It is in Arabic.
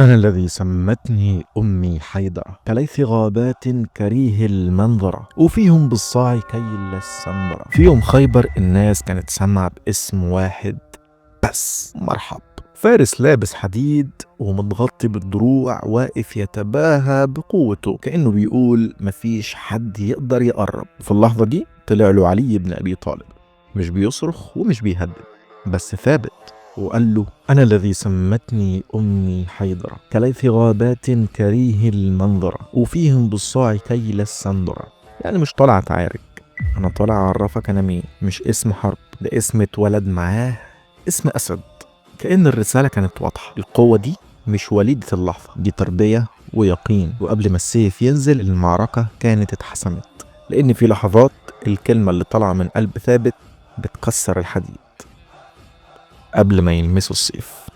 أنا الذي سمتني أمي حيدرة، كليث غابات كريه المنظرة، وفيهم بالصاع كيل السنبرة. في يوم خيبر الناس كانت سامعة باسم واحد بس، مرحب. فارس لابس حديد ومتغطي بالدروع واقف يتباهى بقوته، كأنه بيقول مفيش حد يقدر يقرب. في اللحظة دي طلع له علي بن أبي طالب، مش بيصرخ ومش بيهدد، بس ثابت، وقال له: أنا الذي سمتني أمي حيدرة، كليث غابات كريه المنظرة، وفيهم بالصاع كيل السندرة. يعني مش طالع أتعارك، أنا طالع أعرفك أنا مين. مش اسم حرب، ده اسم اتولد معاه، اسم أسد. كأن الرسالة كانت واضحة، القوة دي مش وليدة اللحظة، دي تربية ويقين. وقبل ما السيف ينزل المعركة كانت اتحسمت، لأن في لحظات الكلمة اللي طالعة من قلب ثابت بتكسر الحديد قبل ما يلمسوا السيف.